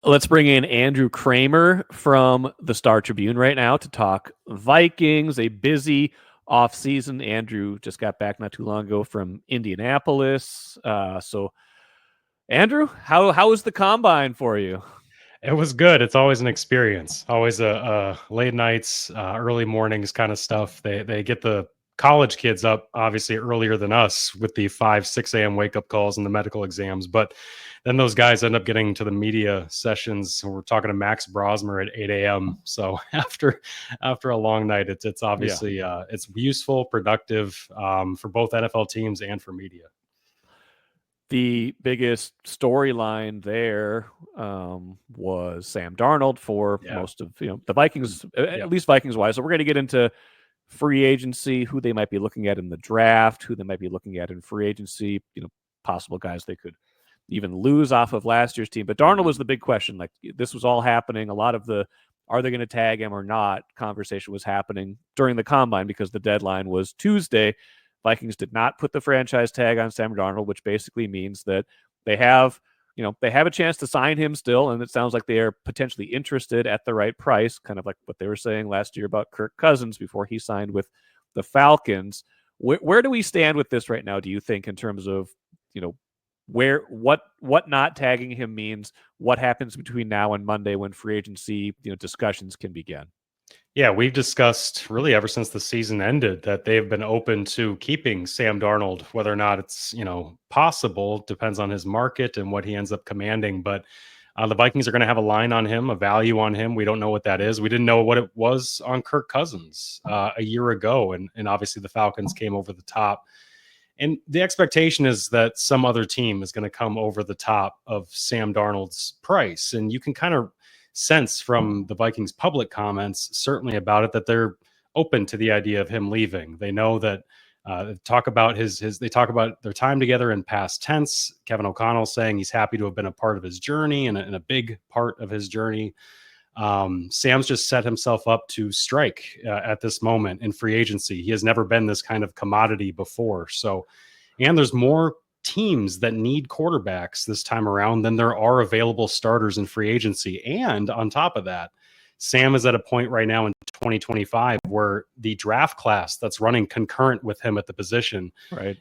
Let's bring in Andrew Krammer from the Star Tribune right now to talk Vikings, a busy offseason. Andrew just got back not too long ago from Indianapolis. So, Andrew, how was the combine for you? It was good. It's always an experience. Always a late nights, early mornings kind of stuff. They get the college kids up obviously earlier than us with the 5-6 a.m. wake up calls and the medical exams, but then those guys end up getting to the media sessions. We're talking to Max Brosmer at 8 a.m. So after a long night, it's obviously it's useful, productive for both NFL teams and for media. The biggest storyline there was Sam Darnold for most of the Vikings, at least Vikings wise. So we're going to get into free agency, who they might be looking at in the draft, who they might be looking at in free agency, possible guys they could even lose off of last year's team. But Darnold was the big question. Like, this was all happening. A lot of the are they going to tag him or not conversation was happening during the combine because the deadline was Tuesday. Vikings did not put the franchise tag on Sam Darnold, which basically means that they have a chance to sign him still, and it sounds like they are potentially interested at the right price, kind of like what they were saying last year about Kirk Cousins before he signed with the Falcons. Where do we stand with this right now, do you think, in terms of, what not tagging him means, what happens between now and Monday when free agency, discussions can begin? Yeah, we've discussed really ever since the season ended that they've been open to keeping Sam Darnold, whether or not it's, possible, depends on his market and what he ends up commanding. But the Vikings are going to have a line on him, a value on him. We don't know what that is. We didn't know what it was on Kirk Cousins a year ago. And obviously the Falcons came over the top. And the expectation is that some other team is going to come over the top of Sam Darnold's price. And you can kind of sense from the Vikings public comments certainly about it that they're open to the idea of him leaving. They know that they talk about they talk about their time together in past tense. Kevin O'Connell saying he's happy to have been a part of his journey and a big part of his journey. Sam's just set himself up to strike at this moment in free agency. He has never been this kind of commodity before. So, and there's more teams that need quarterbacks this time around than there are available starters in free agency. And on top of that, Sam is at a point right now in 2025 where the draft class that's running concurrent with him at the position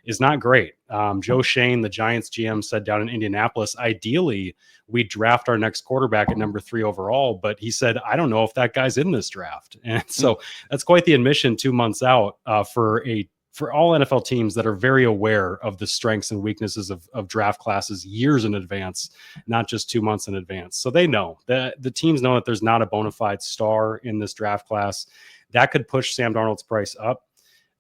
is not great. Joe Shane, the Giants GM, said down in Indianapolis, ideally we draft our next quarterback at number 3 overall, but he said, I don't know if that guy's in this draft. And so that's quite the admission 2 months out for all NFL teams that are very aware of the strengths and weaknesses of draft classes years in advance, not just 2 months in advance. So they know that the teams know that there's not a bona fide star in this draft class that could push Sam Darnold's price up.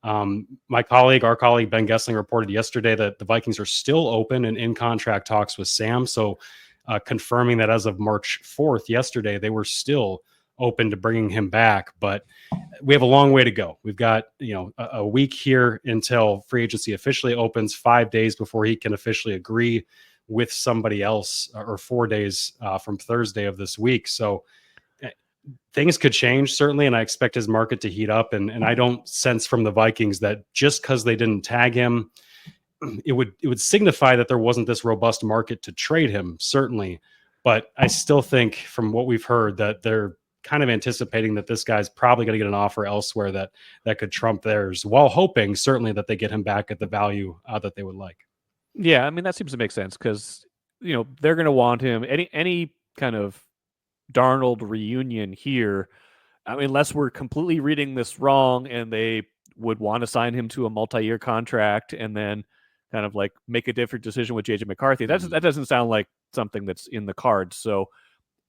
Our colleague Ben Gessling reported yesterday that the Vikings are still open and in contract talks with Sam. So confirming that as of March 4th, yesterday, they were still open to bringing him back, but we have a long way to go. We've got, a week here until free agency officially opens, 5 days before he can officially agree with somebody else, or 4 days from Thursday of this week. So things could change certainly. And I expect his market to heat up. And I don't sense from the Vikings that just because they didn't tag him, it would signify that there wasn't this robust market to trade him, certainly. But I still think from what we've heard that they're kind of anticipating that this guy's probably going to get an offer elsewhere that could trump theirs, while hoping certainly that they get him back at the value that they would like. Yeah, I mean, that seems to make sense because, they're going to want him. Any kind of Darnold reunion here, I mean, unless we're completely reading this wrong and they would want to sign him to a multi-year contract and then kind of like make a different decision with JJ McCarthy. That doesn't sound like something that's in the cards. So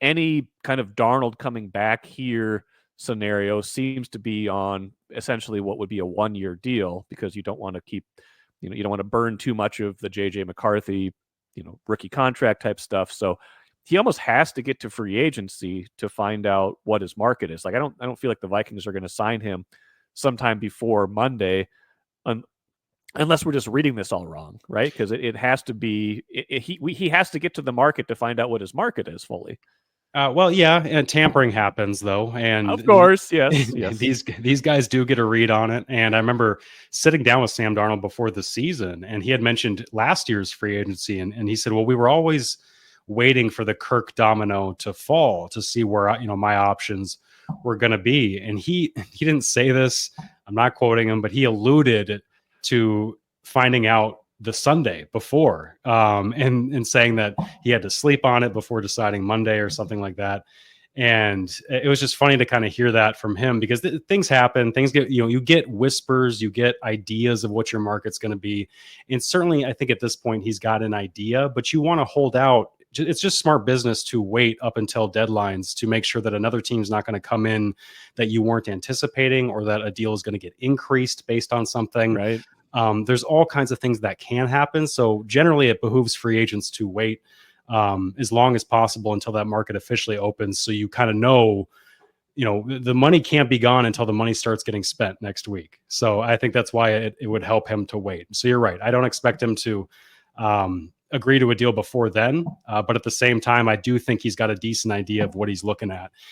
any kind of Darnold coming back here scenario seems to be on essentially what would be a 1-year deal, because you don't want to keep, you don't want to burn too much of the JJ McCarthy, rookie contract type stuff. So he almost has to get to free agency to find out what his market is. Like, I don't feel like the Vikings are going to sign him sometime before Monday, unless we're just reading this all wrong, right? Because it has to be, he has to get to the market to find out what his market is fully. Well, yeah, and tampering happens though, and of course, yes. These guys do get a read on it. And I remember sitting down with Sam Darnold before the season, and he had mentioned last year's free agency, and he said, "Well, we were always waiting for the Kirk domino to fall to see where, my options were going to be. And he didn't say this, I'm not quoting him, but he alluded to finding out the Sunday before, and saying that he had to sleep on it before deciding Monday or something like that. And it was just funny to kind of hear that from him, because things happen, things get, you get whispers, you get ideas of what your market's going to be. And certainly I think at this point he's got an idea, but you want to hold out. It's just smart business to wait up until deadlines to make sure that another team's not going to come in that you weren't anticipating, or that a deal is going to get increased based on something. Right. There's all kinds of things that can happen. So generally it behooves free agents to wait as long as possible until that market officially opens. So you kind of know, the money can't be gone until the money starts getting spent next week. So I think that's why it would help him to wait. So you're right. I don't expect him to agree to a deal before then. But at the same time, I do think he's got a decent idea of what he's looking at.